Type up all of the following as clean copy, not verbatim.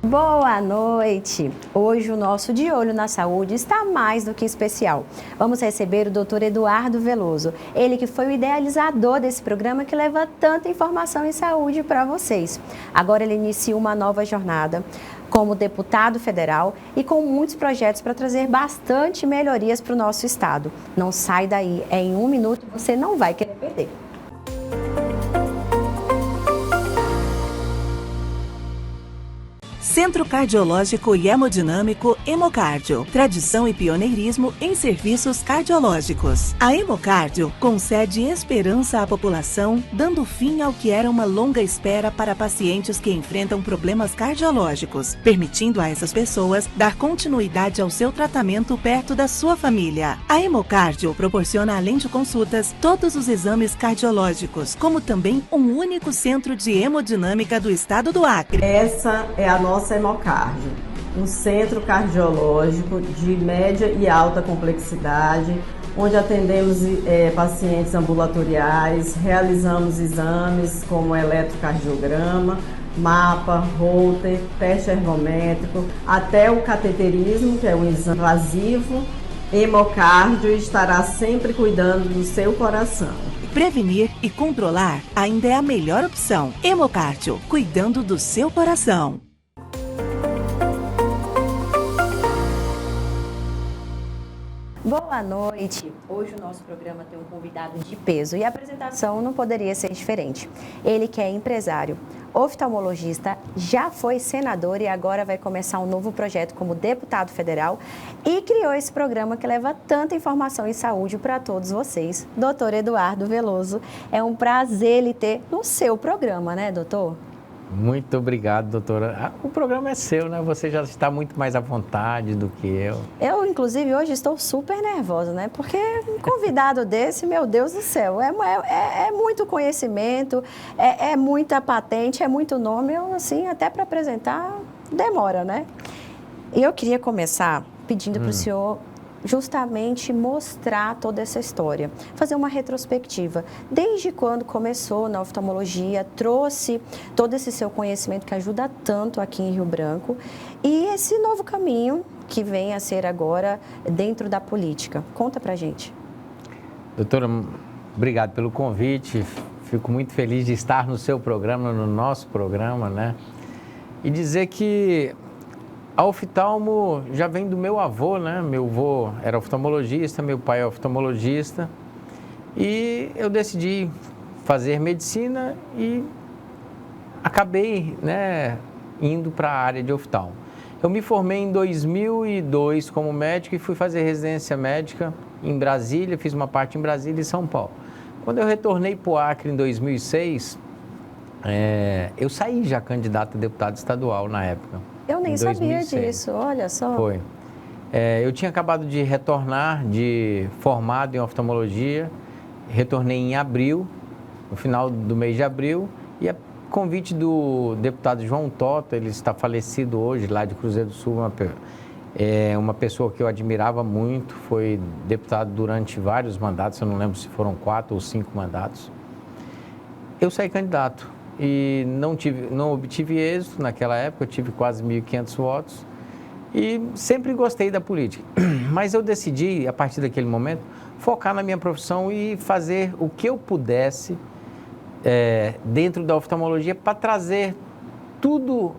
Boa noite! Hoje o nosso De Olho na Saúde está mais do que especial. Vamos receber o Dr. Eduardo Veloso, ele que foi o idealizador desse programa que leva tanta informação em saúde para vocês. Agora ele inicia uma nova jornada como deputado federal e com muitos projetos para trazer bastante melhorias para o nosso estado. Não sai daí, é em 1 minuto, você não vai querer perder. Centro Cardiológico e Hemodinâmico Hemocardio. Tradição e pioneirismo em serviços cardiológicos. A Hemocardio concede esperança à população, dando fim ao que era uma longa espera para pacientes que enfrentam problemas cardiológicos, permitindo a essas pessoas dar continuidade ao seu tratamento perto da sua família. A Hemocardio proporciona, além de consultas, todos os exames cardiológicos, como também um único centro de hemodinâmica do estado do Acre. Essa é a nossa Hemocardio, um centro cardiológico de média e alta complexidade, onde atendemos pacientes ambulatoriais, realizamos exames como eletrocardiograma, mapa, Holter, teste ergométrico, até o cateterismo, que é um exame invasivo. Hemocardio estará sempre cuidando do seu coração. Prevenir e controlar ainda é a melhor opção. Hemocardio, cuidando do seu coração. Boa noite! Hoje o nosso programa tem um convidado de peso e a apresentação não poderia ser diferente. Ele que é empresário, oftalmologista, já foi senador e agora vai começar um novo projeto como deputado federal e criou esse programa que leva tanta informação em saúde para todos vocês. Doutor Eduardo Veloso, é um prazer ele ter no seu programa, né, doutor? Muito obrigado, doutora. O programa é seu, né? Você já está muito mais à vontade do que eu. Eu, inclusive, hoje estou super nervosa, né? Porque um convidado desse, meu Deus do céu, é muito conhecimento, é muita patente, é muito nome. Eu, assim, até para apresentar, demora, né? E eu queria começar pedindo para o senhor justamente mostrar toda essa história, fazer uma retrospectiva. Desde quando começou na oftalmologia, trouxe todo esse seu conhecimento que ajuda tanto aqui em Rio Branco e esse novo caminho que vem a ser agora dentro da política. Conta pra gente. Doutora, obrigado pelo convite. Fico muito feliz de estar no seu programa, no nosso programa, né? E dizer que a oftalmo já vem do meu avô, né? Meu avô era oftalmologista, meu pai é oftalmologista. E eu decidi fazer medicina e acabei, né, indo para a área de oftalmo. Eu me formei em 2002 como médico e fui fazer residência médica em Brasília, fiz uma parte em Brasília e São Paulo. Quando eu retornei para o Acre em 2006, eu saí já candidato a deputado estadual na época. Eu nem sabia disso, olha só. Foi. Eu tinha acabado de retornar, formado em oftalmologia, retornei em abril, no final do mês de abril, e a convite do deputado João Tota, ele está falecido hoje, lá de Cruzeiro do Sul, uma pessoa que eu admirava muito, foi deputado durante vários mandatos, eu não lembro se foram 4 ou 5 mandatos. Eu saí candidato. E não obtive êxito naquela época, eu tive quase 1.500 votos e sempre gostei da política. Mas eu decidi, a partir daquele momento, focar na minha profissão e fazer o que eu pudesse dentro da oftalmologia para trazer tudo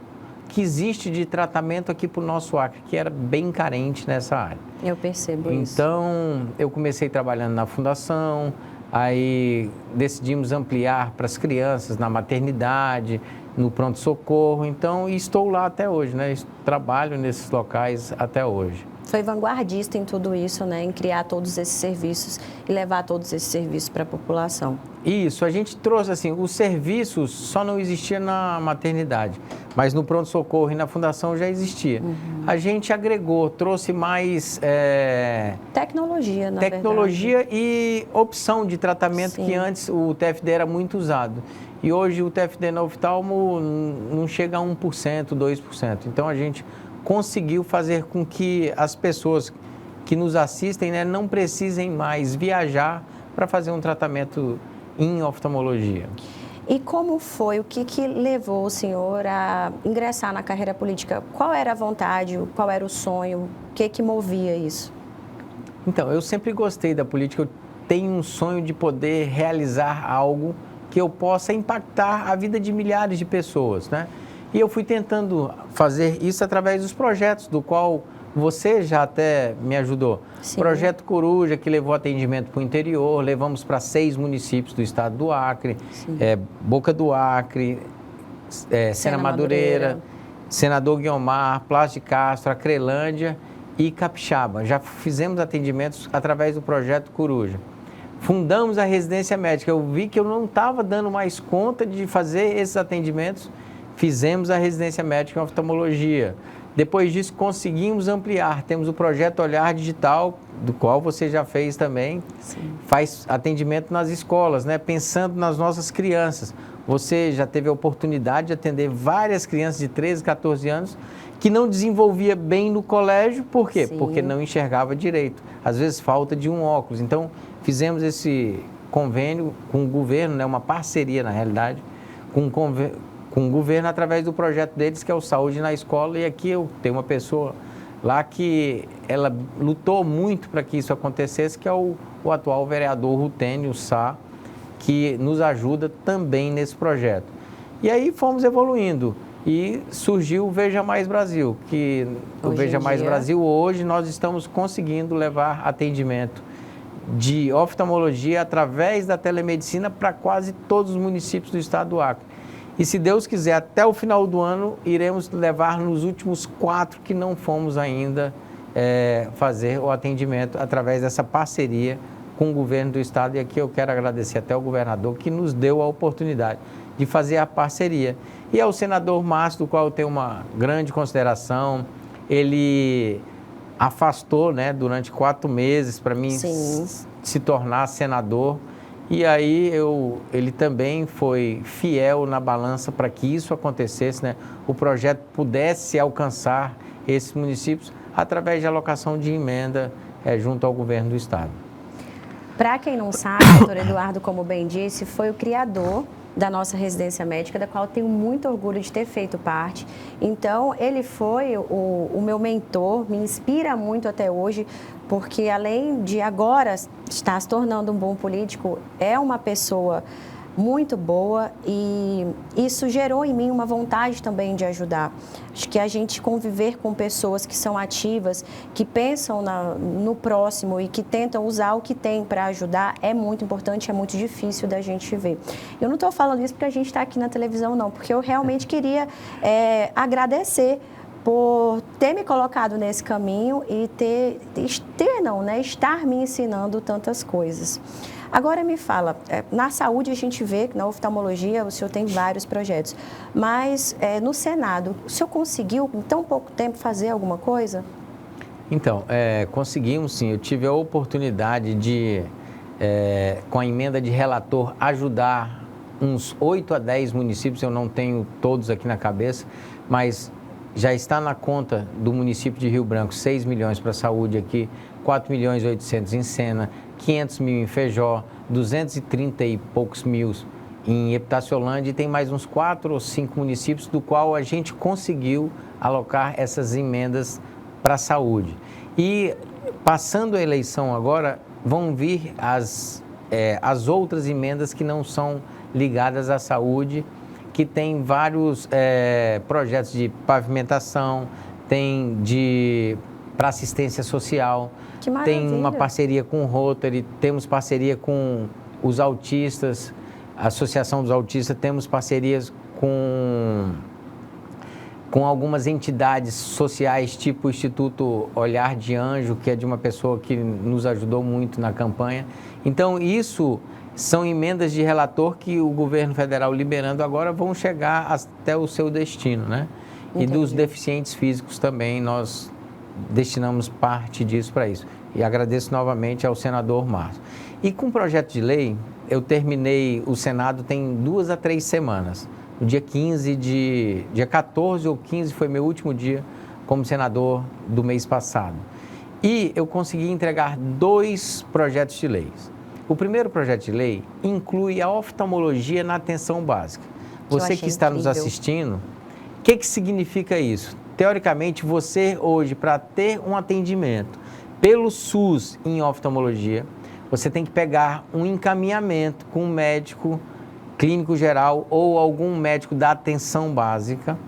que existe de tratamento aqui para o nosso Acre, que era bem carente nessa área. Eu percebo isso. Então, eu comecei trabalhando na fundação. Aí decidimos ampliar para as crianças na maternidade, no pronto-socorro. Então, estou lá até hoje, né? Trabalho nesses locais até hoje. Foi vanguardista em tudo isso, né? Em criar todos esses serviços e levar todos esses serviços para a população. Isso, a gente trouxe assim, os serviços só não existiam na maternidade, mas no pronto-socorro e na fundação já existia. A gente agregou, trouxe mais tecnologia, na tecnologia verdade. E opção de tratamento. Sim. Que antes o TFD era muito usado. E hoje o TFD no oftalmo não chega a 1%, 2%. Então a gente conseguiu fazer com que as pessoas que nos assistem, né, não precisem mais viajar para fazer um tratamento em oftalmologia. E como foi, o que levou o senhor a ingressar na carreira política? Qual era a vontade, qual era o sonho, o que movia isso? Então, eu sempre gostei da política, eu tenho um sonho de poder realizar algo que eu possa impactar a vida de milhares de pessoas, né? E eu fui tentando fazer isso através dos projetos, do qual você já até me ajudou. Sim. Projeto Coruja, que levou atendimento para o interior, levamos para 6 municípios do estado do Acre, Boca do Acre, Sena Madureira, Senador Guiomar, Plácio de Castro, Acrelândia e Capixaba. Já fizemos atendimentos através do Projeto Coruja. Fundamos a residência médica. Eu vi que eu não estava dando mais conta de fazer esses atendimentos. Fizemos a residência médica em oftalmologia. Depois disso, conseguimos ampliar. Temos o projeto Olhar Digital, do qual você já fez também. Sim. Faz atendimento nas escolas, né? Pensando nas nossas crianças. Você já teve a oportunidade de atender várias crianças de 13, 14 anos que não desenvolvia bem no colégio. Por quê? Sim. Porque não enxergava direito. Às vezes, falta de um óculos. Então, fizemos esse convênio com o governo, né? Uma parceria, na realidade, com o governo através do projeto deles, que é o Saúde na Escola. E aqui eu tenho uma pessoa lá que ela lutou muito para que isso acontecesse, que é o atual vereador Rutênio Sá, que nos ajuda também nesse projeto. E aí fomos evoluindo e surgiu o Veja Mais Brasil, que o Veja Mais Brasil hoje nós estamos conseguindo levar atendimento de oftalmologia através da telemedicina para quase todos os municípios do estado do Acre. E se Deus quiser, até o final do ano, iremos levar nos últimos 4 que não fomos ainda fazer o atendimento através dessa parceria com o governo do estado. E aqui eu quero agradecer até ao governador que nos deu a oportunidade de fazer a parceria. E ao senador Márcio, do qual eu tenho uma grande consideração, ele afastou, né, durante 4 meses para mim se tornar senador. E aí ele também foi fiel na balança para que isso acontecesse, né? O projeto pudesse alcançar esses municípios através de alocação de emenda junto ao governo do estado. Para quem não sabe, o doutor Eduardo, como bem disse, foi o criador da nossa residência médica, da qual eu tenho muito orgulho de ter feito parte. Então, ele foi o meu mentor, me inspira muito até hoje, porque além de agora estar se tornando um bom político, é uma pessoa muito boa e isso gerou em mim uma vontade também de ajudar. Acho que a gente conviver com pessoas que são ativas, que pensam no próximo e que tentam usar o que tem para ajudar é muito importante, é muito difícil da gente ver. Eu não estou falando isso porque a gente está aqui na televisão, não, porque eu realmente queria agradecer por ter me colocado nesse caminho e estar me ensinando tantas coisas. Agora me fala, na saúde a gente vê que na oftalmologia o senhor tem vários projetos, mas no Senado, o senhor conseguiu em tão pouco tempo fazer alguma coisa? Então, conseguimos sim, eu tive a oportunidade de, com a emenda de relator, ajudar uns 8 a 10 municípios, eu não tenho todos aqui na cabeça, mas já está na conta do município de Rio Branco 6 milhões para a saúde aqui, 4 milhões e 800 em Sena, 500 mil em Feijó, 230 e poucos mil em Epitaciolândia e tem mais uns 4 ou 5 municípios do qual a gente conseguiu alocar essas emendas para a saúde. E passando a eleição agora, vão vir as outras emendas que não são ligadas à saúde, que tem vários projetos de pavimentação, tem para assistência social, tem uma parceria com o Rotary, temos parceria com os autistas, a Associação dos Autistas, temos parcerias com algumas entidades sociais, tipo o Instituto Olhar de Anjo, que é de uma pessoa que nos ajudou muito na campanha. Então, isso são emendas de relator que o governo federal liberando agora vão chegar até o seu destino, né? Entendi. E dos deficientes físicos também, nós destinamos parte disso para isso. E agradeço novamente ao senador Márcio. E com o projeto de lei, eu terminei o Senado tem 2 a 3 semanas. No dia 14 ou 15 foi meu último dia como senador do mês passado. E eu consegui entregar 2 projetos de leis. O primeiro projeto de lei inclui a oftalmologia na atenção básica. Você que está nos assistindo, o que significa isso? Teoricamente, você hoje, para ter um atendimento pelo SUS em oftalmologia, você tem que pegar um encaminhamento com um médico clínico geral ou algum médico da atenção básica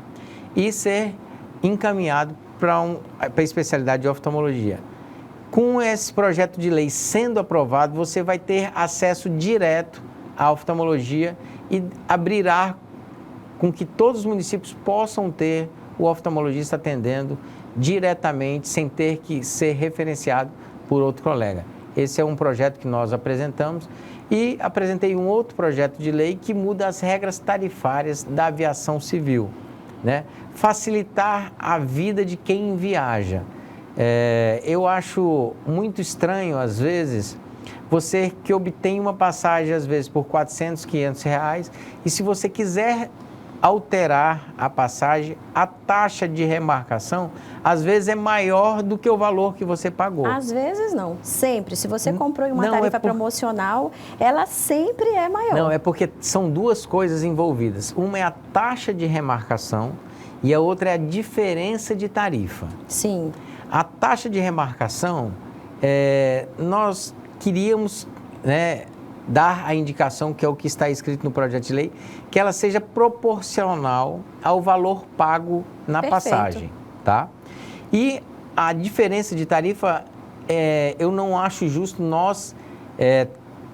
e ser encaminhado para a especialidade de oftalmologia. Com esse projeto de lei sendo aprovado, você vai ter acesso direto à oftalmologia e abrirá com que todos os municípios possam ter o oftalmologista atendendo diretamente, sem ter que ser referenciado por outro colega. Esse é um projeto que nós apresentamos e apresentei um outro projeto de lei que muda as regras tarifárias da aviação civil, né? Facilitar a vida de quem viaja. Eu acho muito estranho, às vezes, você que obtém uma passagem, às vezes, por R$400, R$500, e se você quiser alterar a passagem, a taxa de remarcação, às vezes, é maior do que o valor que você pagou. Às vezes não, sempre. Se você comprou em uma tarifa promocional, ela sempre é maior. Não, é porque são duas coisas envolvidas. Uma é a taxa de remarcação e a outra é a diferença de tarifa. Sim. A taxa de remarcação, nós queríamos, né, dar a indicação, que é o que está escrito no projeto de lei, que ela seja proporcional ao valor pago na passagem, tá? E a diferença de tarifa, eu não acho justo nós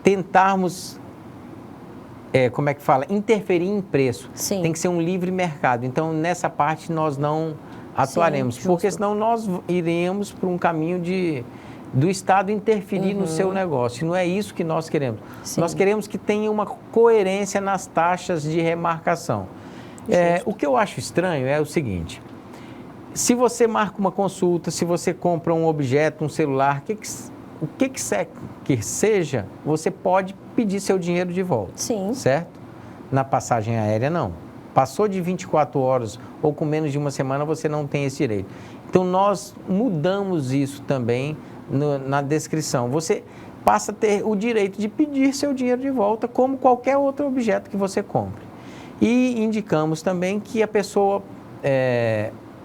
tentarmos, como é que fala, interferir em preço. Sim. Tem que ser um livre mercado. Então, nessa parte, nós não atuaremos, sim, porque senão nós iremos para um caminho do Estado interferir no seu negócio. Não é isso que nós queremos. Sim. Nós queremos que tenha uma coerência nas taxas de remarcação. O que eu acho estranho é o seguinte: se você marca uma consulta, se você compra um objeto, um celular, o que seja, você pode pedir seu dinheiro de volta. Sim. Certo? Na passagem aérea, não. Passou de 24 horas ou com menos de uma semana, você não tem esse direito. Então, nós mudamos isso também na descrição. Você passa a ter o direito de pedir seu dinheiro de volta, como qualquer outro objeto que você compre. E indicamos também que a pessoa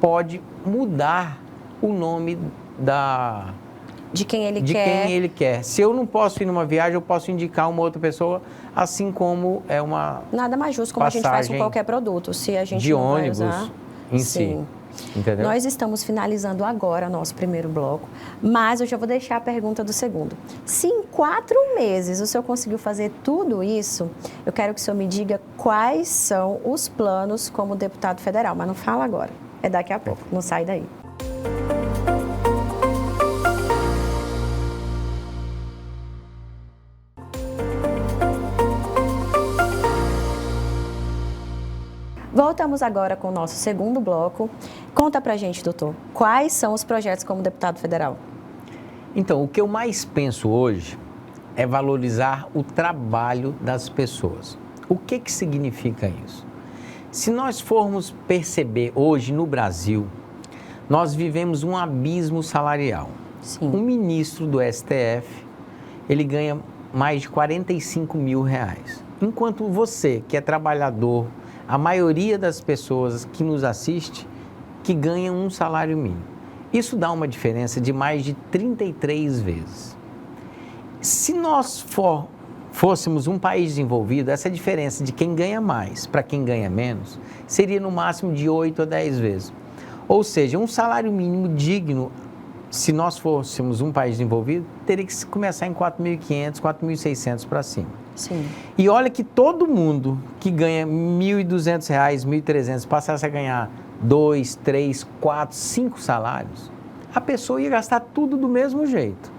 pode mudar o nome de quem ele quem ele quer. Se eu não posso ir numa viagem, eu posso indicar uma outra pessoa, assim como é uma nada mais justo, como a gente faz com qualquer produto. Se a gente de não ônibus vai usar, em si. Entendeu? Nós estamos finalizando agora nosso primeiro bloco, mas eu já vou deixar a pergunta do segundo. Se em 4 meses o senhor conseguiu fazer tudo isso, eu quero que o senhor me diga quais são os planos como deputado federal, mas não fala agora, é daqui a pouco, não sai daí. Voltamos agora com o nosso segundo bloco. Conta pra gente, doutor, quais são os projetos como deputado federal? Então, o que eu mais penso hoje é valorizar o trabalho das pessoas. O que significa isso? Se nós formos perceber hoje no Brasil, nós vivemos um abismo salarial. Sim. Um ministro do STF, ele ganha mais de R$45 mil. Enquanto você, que é trabalhador, a maioria das pessoas que nos assiste, que ganham um salário mínimo. Isso dá uma diferença de mais de 33 vezes. Se nós fôssemos um país desenvolvido, essa diferença de quem ganha mais para quem ganha menos seria no máximo de 8 a 10 vezes. Ou seja, um salário mínimo digno, se nós fôssemos um país desenvolvido, teria que começar em R$4.500, R$4.600 para cima. Sim. E olha que todo mundo que ganha R$1.200, R$1.300, passasse a ganhar 2, 3, 4, 5 salários, a pessoa ia gastar tudo do mesmo jeito.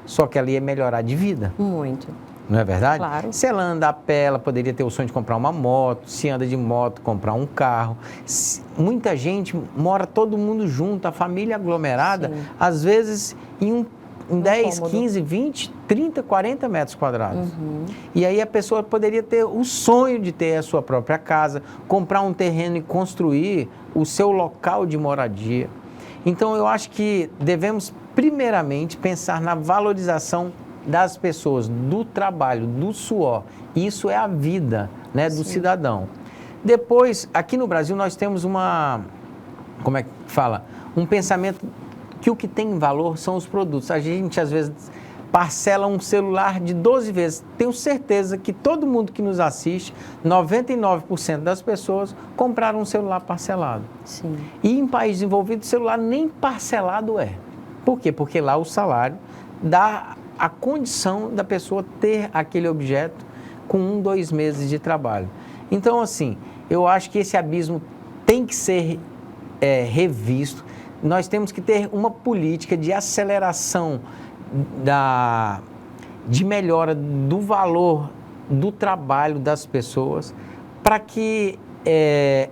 Só que ela ia melhorar de vida. Muito. Não é verdade? Claro. Se ela anda a pé, ela poderia ter o sonho de comprar uma moto. Se anda de moto, comprar um carro. Muita gente mora todo mundo junto, a família aglomerada, sim, às vezes em 10, cômodo. 15, 20, 30, 40 metros quadrados. E aí a pessoa poderia ter o sonho de ter a sua própria casa, comprar um terreno e construir o seu local de moradia. Então eu acho que devemos primeiramente pensar na valorização das pessoas, do trabalho, do suor. Isso é a vida, né, do cidadão. Depois, aqui no Brasil, nós temos como é que fala? Um pensamento que o que tem valor são os produtos. A gente, às vezes, parcela um celular de 12 vezes. Tenho certeza que todo mundo que nos assiste, 99% das pessoas, compraram um celular parcelado. Sim. E em países desenvolvidos, celular nem parcelado é. Por quê? Porque lá o salário dá a condição da pessoa ter aquele objeto com 1, 2 meses de trabalho. Então, assim, eu acho que esse abismo tem que ser revisto. Nós temos que ter uma política de aceleração de melhora do valor do trabalho das pessoas para que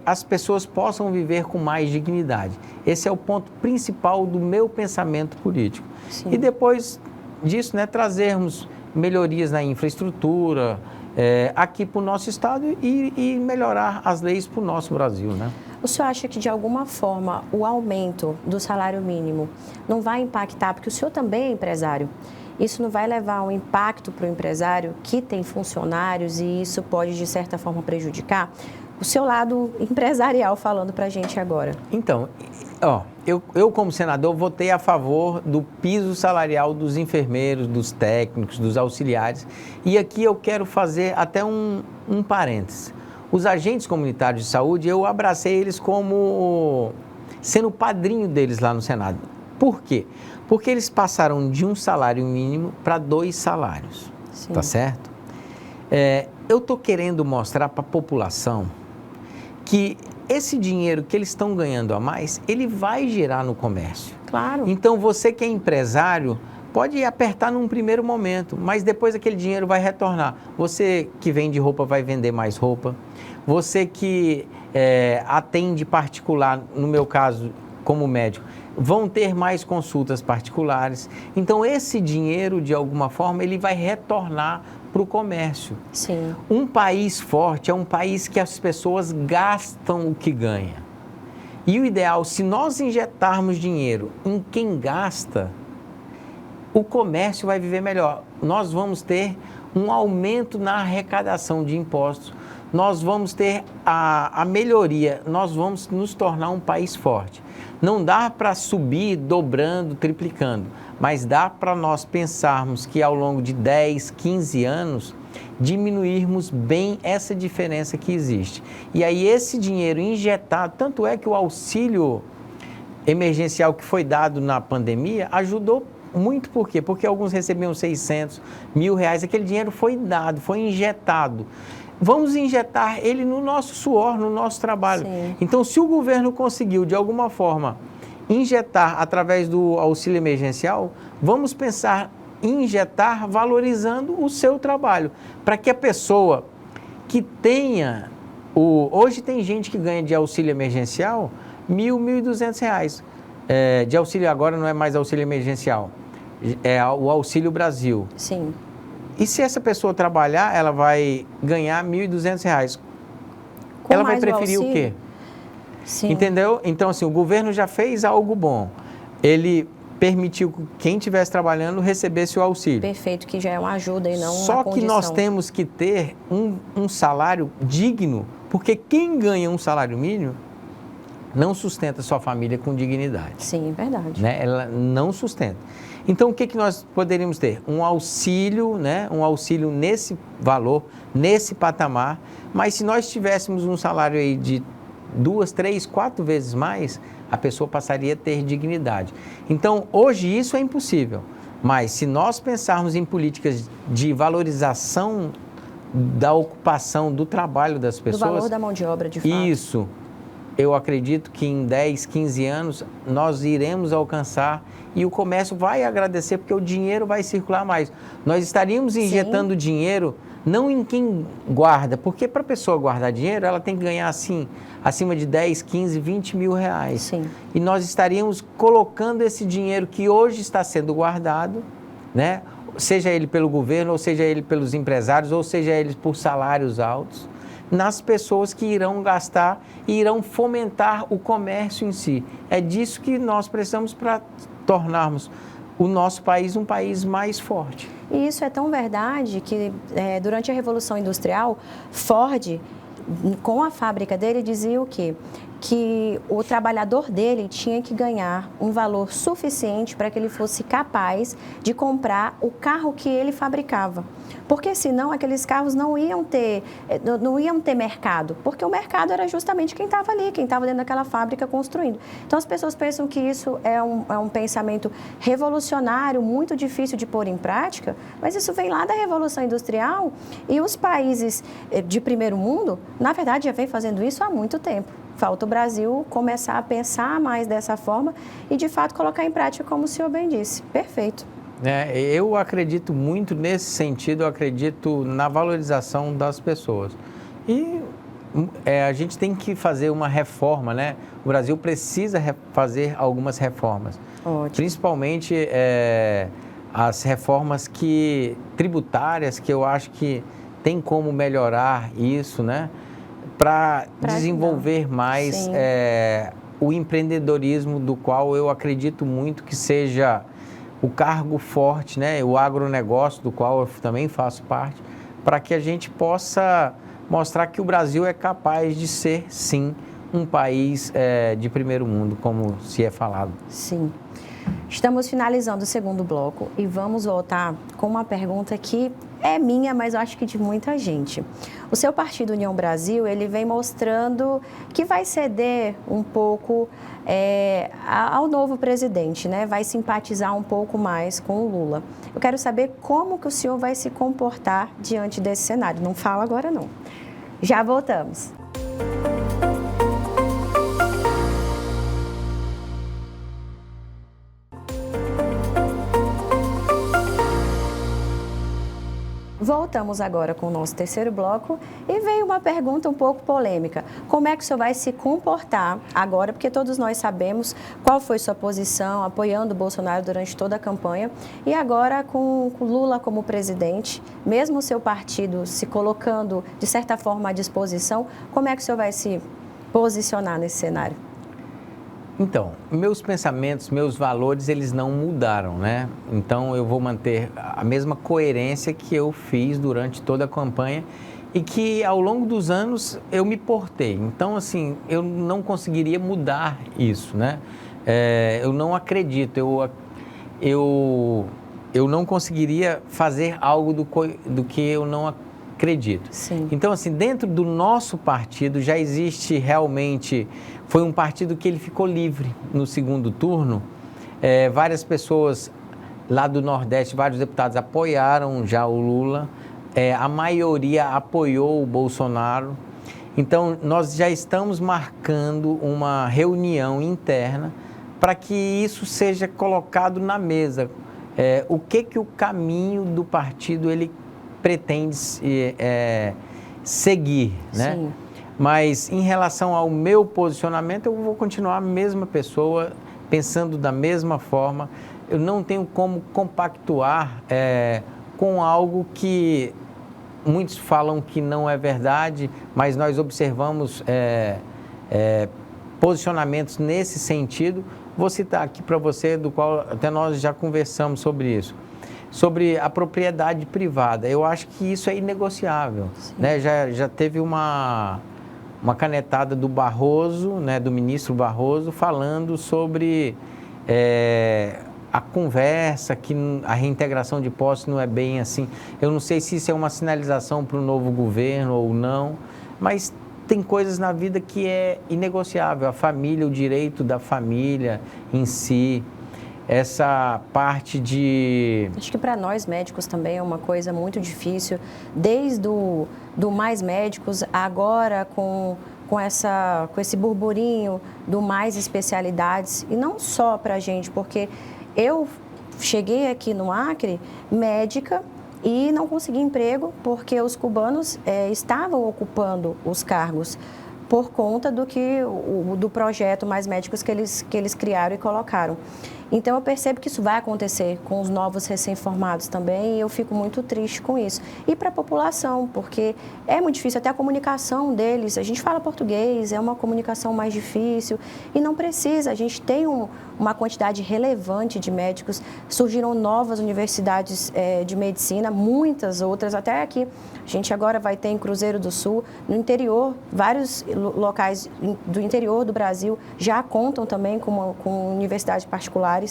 as pessoas possam viver com mais dignidade. Esse é o ponto principal do meu pensamento político. Sim. E depois disso, né, trazermos melhorias na infraestrutura aqui para o nosso estado e melhorar as leis para o nosso Brasil, né? O senhor acha que, de alguma forma, o aumento do salário mínimo não vai impactar, porque o senhor também é empresário, isso não vai levar um impacto para o empresário que tem funcionários e isso pode, de certa forma, prejudicar? O seu lado empresarial falando para a gente agora. Então, eu como senador votei a favor do piso salarial dos enfermeiros, dos técnicos, dos auxiliares. E aqui eu quero fazer até um parênteses. Os agentes comunitários de saúde, eu abracei eles como sendo o padrinho deles lá no Senado. Por quê? Porque eles passaram de um salário mínimo para 2 salários. Sim. Tá certo? Eu estou querendo mostrar para a população que esse dinheiro que eles estão ganhando a mais, ele vai gerar no comércio. Claro. Então, você que é empresário, pode apertar num primeiro momento, mas depois aquele dinheiro vai retornar. Você que vende roupa vai vender mais roupa. Você que atende particular, no meu caso, como médico, vão ter mais consultas particulares. Então, esse dinheiro, de alguma forma, ele vai retornar para o comércio. Sim. Um país forte é um país que as pessoas gastam o que ganha. E o ideal, se nós injetarmos dinheiro em quem gasta, o comércio vai viver melhor. Nós vamos ter um aumento na arrecadação de impostos, nós vamos ter a melhoria, nós vamos nos tornar um país forte. Não dá para subir dobrando, triplicando, mas dá para nós pensarmos que ao longo de 10, 15 anos, diminuirmos bem essa diferença que existe. E aí esse dinheiro injetado, tanto é que o auxílio emergencial que foi dado na pandemia ajudou muito. Por quê? Porque alguns recebiam 600, R$1.000, aquele dinheiro foi dado, foi injetado. Vamos injetar ele no nosso suor, no nosso trabalho. Sim. Então, se o governo conseguiu, de alguma forma, injetar através do auxílio emergencial, vamos pensar em injetar valorizando o seu trabalho, para que a pessoa que tenha... Hoje tem gente que ganha de auxílio emergencial R$1.000, R$1.200. De auxílio agora não é mais auxílio emergencial, é o Auxílio Brasil. Sim. E se essa pessoa trabalhar, ela vai ganhar R$1.200. Com Ela vai mais o preferir o auxílio? quê? Sim. Entendeu? Então, assim, o governo já fez algo bom. Ele permitiu que quem estivesse trabalhando recebesse o auxílio. Perfeito, que já é uma ajuda e não uma Só condição. que nós temos que ter um salário digno, porque quem ganha um salário mínimo não sustenta sua família com dignidade. Sim, é verdade. Né? Ela não sustenta. Então, o que nós poderíamos ter? Um auxílio, né? Um auxílio nesse valor, nesse patamar, mas se nós tivéssemos um salário aí de 2, 3, 4 vezes mais, a pessoa passaria a ter dignidade. Então, hoje isso é impossível, mas se nós pensarmos em políticas de valorização da ocupação, do trabalho das pessoas... Do valor da mão de obra, de fato. Isso, eu acredito que em 10, 15 anos nós iremos alcançar e o comércio vai agradecer porque o dinheiro vai circular mais. Nós estaríamos injetando dinheiro não em quem guarda, porque para a pessoa guardar dinheiro, ela tem que ganhar assim, acima de 10, 15, 20 mil reais. Sim. E nós estaríamos colocando esse dinheiro que hoje está sendo guardado, né? Seja ele pelo governo, ou seja ele pelos empresários, ou seja ele por salários altos, nas pessoas que irão gastar e irão fomentar o comércio em si. É disso que nós precisamos para tornarmos o nosso país um país mais forte. E isso é tão verdade que durante a Revolução Industrial, Ford, com a fábrica dele, dizia o quê? Que o trabalhador dele tinha que ganhar um valor suficiente para que ele fosse capaz de comprar o carro que ele fabricava. Porque senão aqueles carros não iam ter mercado, porque o mercado era justamente quem estava ali, quem estava dentro daquela fábrica construindo. Então as pessoas pensam que isso é um pensamento revolucionário, muito difícil de pôr em prática, mas isso vem lá da Revolução Industrial e os países de primeiro mundo, na verdade, já vem fazendo isso há muito tempo. Falta o Brasil começar a pensar mais dessa forma e, de fato, colocar em prática, como o senhor bem disse. Perfeito. Eu acredito muito nesse sentido, eu acredito na valorização das pessoas. E a gente tem que fazer uma reforma, né? O Brasil precisa fazer algumas reformas. Ótimo. Principalmente as reformas tributárias, que eu acho que tem como melhorar isso, né? Para desenvolver mais o empreendedorismo, do qual eu acredito muito que seja o cargo forte, né? O agronegócio, do qual eu também faço parte, para que a gente possa mostrar que o Brasil é capaz de ser, sim, um país de primeiro mundo, como se é falado. Sim. Estamos finalizando o segundo bloco e vamos voltar com uma pergunta que é minha, mas eu acho que de muita gente. O seu partido União Brasil, ele vem mostrando que vai ceder um pouco ao novo presidente, né? Vai simpatizar um pouco mais com o Lula. Eu quero saber como que o senhor vai se comportar diante desse cenário. Não fala agora, não. Já voltamos. Voltamos agora com o nosso terceiro bloco e veio uma pergunta um pouco polêmica. Como é que o senhor vai se comportar agora? Porque todos nós sabemos qual foi sua posição apoiando o Bolsonaro durante toda a campanha e agora com Lula como presidente, mesmo o seu partido se colocando de certa forma à disposição, como é que o senhor vai se posicionar nesse cenário? Então, meus pensamentos, meus valores, eles não mudaram, né? Então, eu vou manter a mesma coerência que eu fiz durante toda a campanha e que, ao longo dos anos, eu me portei. Então, assim, eu não conseguiria mudar isso, né? Eu não acredito, eu não conseguiria fazer algo do que eu não acredito. Sim. Então, assim, dentro do nosso partido já existe realmente... Foi um partido que ele ficou livre no segundo turno. Várias pessoas lá do Nordeste, vários deputados apoiaram já o Lula. A maioria apoiou o Bolsonaro. Então, nós já estamos marcando uma reunião interna para que isso seja colocado na mesa. O que o caminho do partido ele pretende seguir, né? Sim. Mas, em relação ao meu posicionamento, eu vou continuar a mesma pessoa, pensando da mesma forma. Eu não tenho como compactuar com algo que muitos falam que não é verdade, mas nós observamos posicionamentos nesse sentido. Vou citar aqui para você, do qual até nós já conversamos sobre isso. Sobre a propriedade privada. Eu acho que isso é inegociável, né? Já teve uma canetada do Barroso, né, do ministro Barroso, falando sobre a conversa, que a reintegração de posse não é bem assim. Eu não sei se isso é uma sinalização para o novo governo ou não, mas tem coisas na vida que é inegociável. A família, o direito da família em si, essa parte de... Acho que para nós médicos também é uma coisa muito difícil, desde do Mais Médicos, agora com esse burburinho do Mais Especialidades, e não só para a gente, porque eu cheguei aqui no Acre médica e não consegui emprego porque os cubanos estavam ocupando os cargos por conta do projeto Mais Médicos que eles criaram e colocaram. Então, eu percebo que isso vai acontecer com os novos recém-formados também, e eu fico muito triste com isso. E para a população, porque é muito difícil, até a comunicação deles, a gente fala português, é uma comunicação mais difícil, e não precisa, a gente tem uma quantidade relevante de médicos, surgiram novas universidades de medicina, muitas outras, até aqui. A gente agora vai ter em Cruzeiro do Sul, no interior, vários locais do interior do Brasil já contam também com universidades particulares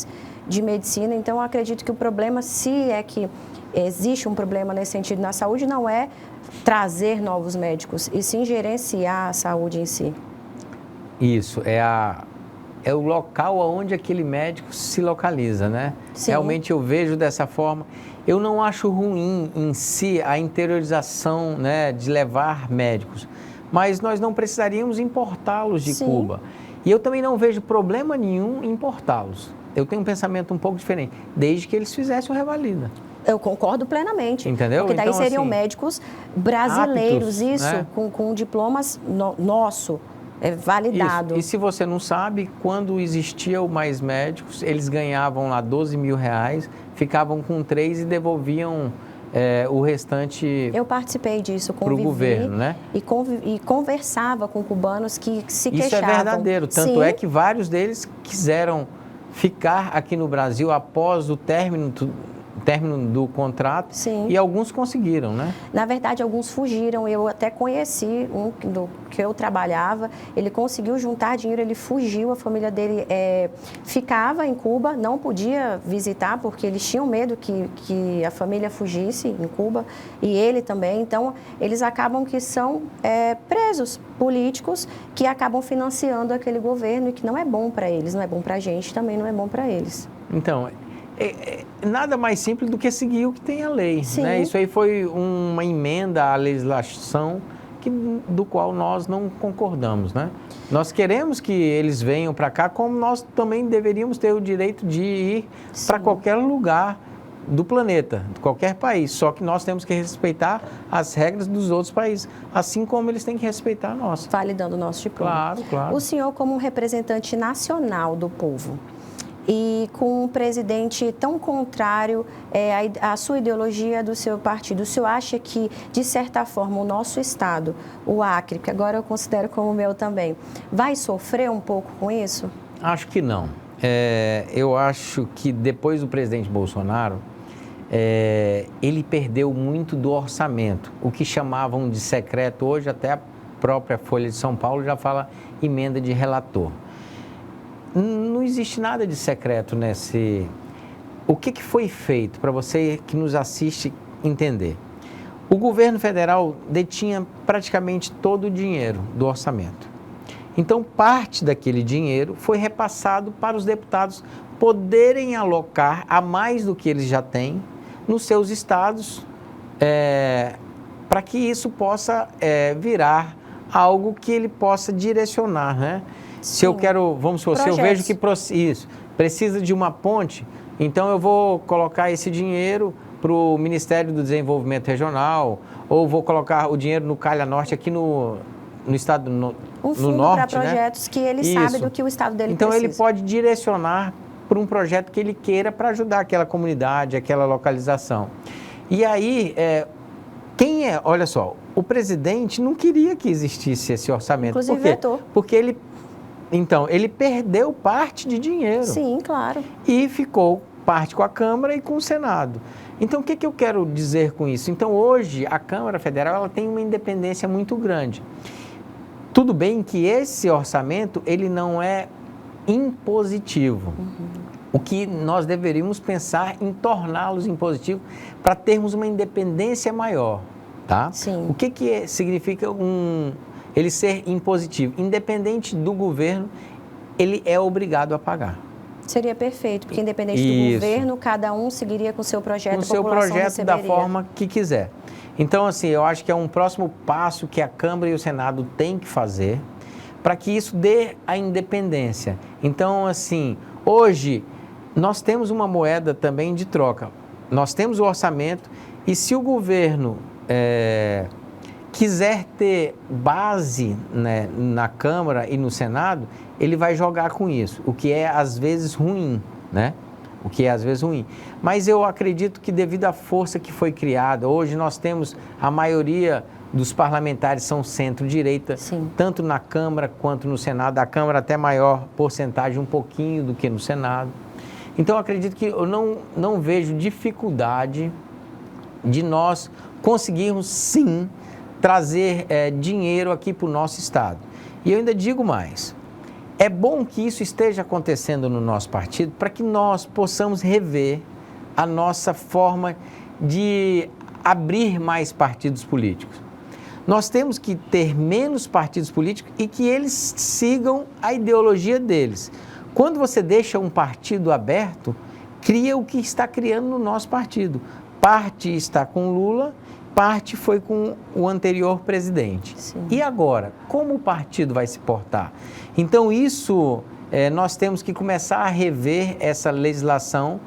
de medicina. Então, eu acredito que o problema, se é que existe um problema nesse sentido na saúde, não é trazer novos médicos, e sim gerenciar a saúde em si. Isso, é o local onde aquele médico se localiza, né? Sim. Realmente eu vejo dessa forma. Eu não acho ruim em si a interiorização, né, de levar médicos, mas nós não precisaríamos importá-los de Sim. Cuba. E eu também não vejo problema nenhum em importá-los. Eu tenho um pensamento um pouco diferente, desde que eles fizessem o Revalida. Eu concordo plenamente. Entendeu? Porque daí Então, seriam assim, médicos brasileiros, aptos, isso, né? com diplomas nosso, validado. Isso. E se você não sabe, quando existiam mais médicos, eles ganhavam lá 12 mil reais, ficavam com 3 e devolviam o restante Eu participei disso, para o convivi governo, né? e conversava com cubanos que se Isso queixavam. é verdadeiro, tanto Sim. é que vários deles quiseram ficar aqui no Brasil após o término do contrato. Sim. E alguns conseguiram, né? Na verdade, alguns fugiram. Eu até conheci um do que eu trabalhava. Ele conseguiu juntar dinheiro, ele fugiu. A família dele ficava em Cuba, não podia visitar porque eles tinham medo que a família fugisse em Cuba e ele também. Então, eles acabam que são presos políticos que acabam financiando aquele governo e que não é bom para eles, não é bom para a gente, também não é bom para eles. Então, nada mais simples do que seguir o que tem a lei, Sim. né? Isso aí foi uma emenda à legislação do qual nós não concordamos, né? Nós queremos que eles venham para cá, como nós também deveríamos ter o direito de ir para qualquer lugar do planeta, de qualquer país, só que nós temos que respeitar as regras dos outros países, assim como eles têm que respeitar a nossa. Validando o nosso diploma. Claro, claro. O senhor, como um representante nacional do povo, e com um presidente tão contrário à sua ideologia, do seu partido, o senhor acha que, de certa forma, o nosso Estado, o Acre, que agora eu considero como o meu também, vai sofrer um pouco com isso? Acho que não. Eu acho que depois do presidente Bolsonaro, ele perdeu muito do orçamento. O que chamavam de secreto, hoje até a própria Folha de São Paulo já fala emenda de relator. Não existe nada de secreto nesse... O que foi feito, para você que nos assiste entender? O governo federal detinha praticamente todo o dinheiro do orçamento. Então, parte daquele dinheiro foi repassado para os deputados poderem alocar a mais do que eles já têm nos seus estados, para que isso possa virar algo que ele possa direcionar, né? Sim. Se eu quero, vamos supor, se eu vejo que isso precisa de uma ponte, então eu vou colocar esse dinheiro para o Ministério do Desenvolvimento Regional, ou vou colocar o dinheiro no Calha Norte aqui no estado, no fundo norte, para projetos, né? Que ele sabe do que o estado dele então precisa. Ele pode direcionar para um projeto que ele queira para ajudar aquela comunidade, aquela localização. E aí, olha só, o presidente não queria que existisse esse orçamento. Inclusive Por quê? vetou. Porque ele perdeu parte de dinheiro. Sim, claro. E ficou parte com a Câmara e com o Senado. Então, o que eu quero dizer com isso? Então, hoje, a Câmara Federal ela tem uma independência muito grande. Tudo bem que esse orçamento, ele não é impositivo. O que nós deveríamos pensar em torná-los impositivos para termos uma independência maior, tá? Sim. O que significa ele ser impositivo? Independente do governo, ele é obrigado a pagar. Seria perfeito, porque independente do governo, cada um seguiria com o seu projeto, com o seu projeto da forma que quiser. Então, assim, eu acho que é um próximo passo que a Câmara e o Senado têm que fazer para que isso dê a independência. Então, assim, hoje nós temos uma moeda também de troca. Nós temos o orçamento e se o governo quiser ter base, né, na Câmara e no Senado, ele vai jogar com isso, o que é às vezes ruim, né? O que é às vezes ruim. Mas eu acredito que devido à força que foi criada, hoje nós temos a maioria dos parlamentares são centro-direita, tanto na Câmara quanto no Senado. A Câmara até maior porcentagem um pouquinho do que no Senado. Então eu acredito que eu não vejo dificuldade de nós conseguirmos sim trazer dinheiro aqui para o nosso estado. E eu ainda digo mais. É bom que isso esteja acontecendo no nosso partido para que nós possamos rever a nossa forma de abrir mais partidos políticos. Nós temos que ter menos partidos políticos e que eles sigam a ideologia deles. Quando você deixa um partido aberto, cria o que está criando no nosso partido. Parte está com Lula, parte foi com o anterior presidente. Sim. E agora, como o partido vai se portar? Então, isso, nós temos que começar a rever essa legislação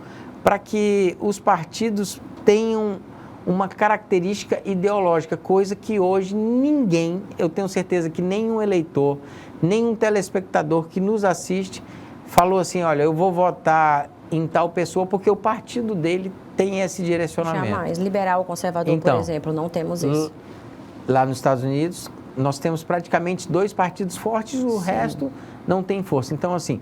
para que os partidos tenham uma característica ideológica, coisa que hoje ninguém, eu tenho certeza que nenhum eleitor, nenhum telespectador que nos assiste falou assim, olha, eu vou votar em tal pessoa porque o partido dele tem esse direcionamento. Jamais. Liberal, conservador, então, por exemplo, não temos isso. Lá nos Estados Unidos, nós temos praticamente 2 partidos fortes, o resto não tem força. Então, assim,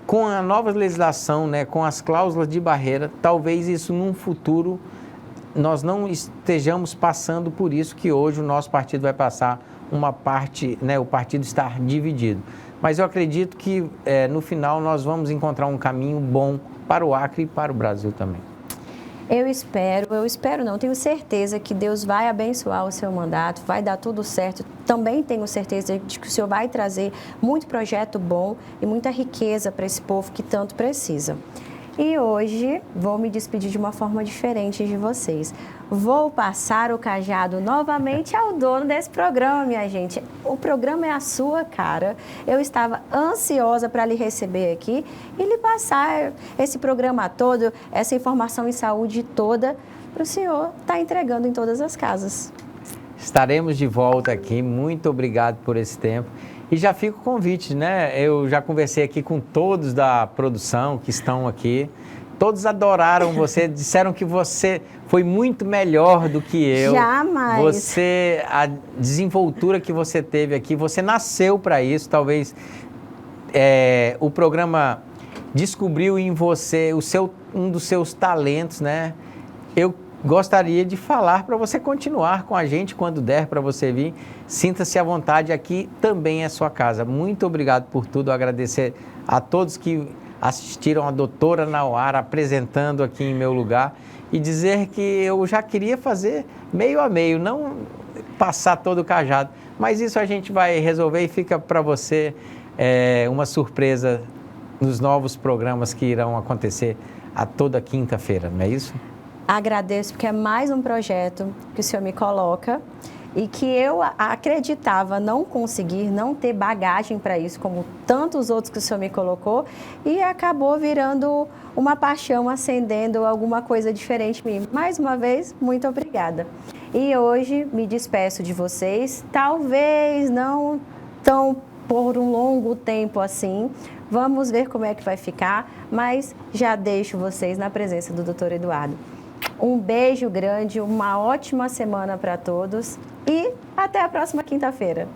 com a nova legislação, né, com as cláusulas de barreira, talvez isso num futuro nós não estejamos passando por isso que hoje o nosso partido vai passar uma parte, né, o partido estar dividido. Mas eu acredito que no final nós vamos encontrar um caminho bom para o Acre e para o Brasil também. Eu espero não, tenho certeza que Deus vai abençoar o seu mandato, vai dar tudo certo. Também tenho certeza de que o Senhor vai trazer muito projeto bom e muita riqueza para esse povo que tanto precisa. E hoje vou me despedir de uma forma diferente de vocês. Vou passar o cajado novamente ao dono desse programa, minha gente. O programa é a sua cara. Eu estava ansiosa para lhe receber aqui e lhe passar esse programa todo, essa informação em saúde toda, para o senhor estar entregando em todas as casas. Estaremos de volta aqui. Muito obrigado por esse tempo. E já fica o convite, né? Eu já conversei aqui com todos da produção que estão aqui. Todos adoraram você, disseram que você foi muito melhor do que eu. Jamais! A desenvoltura que você teve aqui, você nasceu para isso. Talvez o programa descobriu em você um dos seus talentos, né? Eu gostaria de falar para você continuar com a gente quando der para você vir. Sinta-se à vontade, aqui também é sua casa. Muito obrigado por tudo, agradecer a todos que assistiram a doutora Nauara apresentando aqui em meu lugar e dizer que eu já queria fazer meio a meio, não passar todo o cajado, mas isso a gente vai resolver e fica para você uma surpresa nos novos programas que irão acontecer a toda quinta-feira, não é isso? Agradeço porque é mais um projeto que o senhor me coloca e que eu acreditava não conseguir, não ter bagagem para isso, como tantos outros que o senhor me colocou, e acabou virando uma paixão, acendendo alguma coisa diferente em mim. Mais uma vez, muito obrigada. E hoje me despeço de vocês, talvez não tão por um longo tempo assim. Vamos ver como é que vai ficar, mas já deixo vocês na presença do Dr. Eduardo. Um beijo grande, uma ótima semana para todos e até a próxima quinta-feira.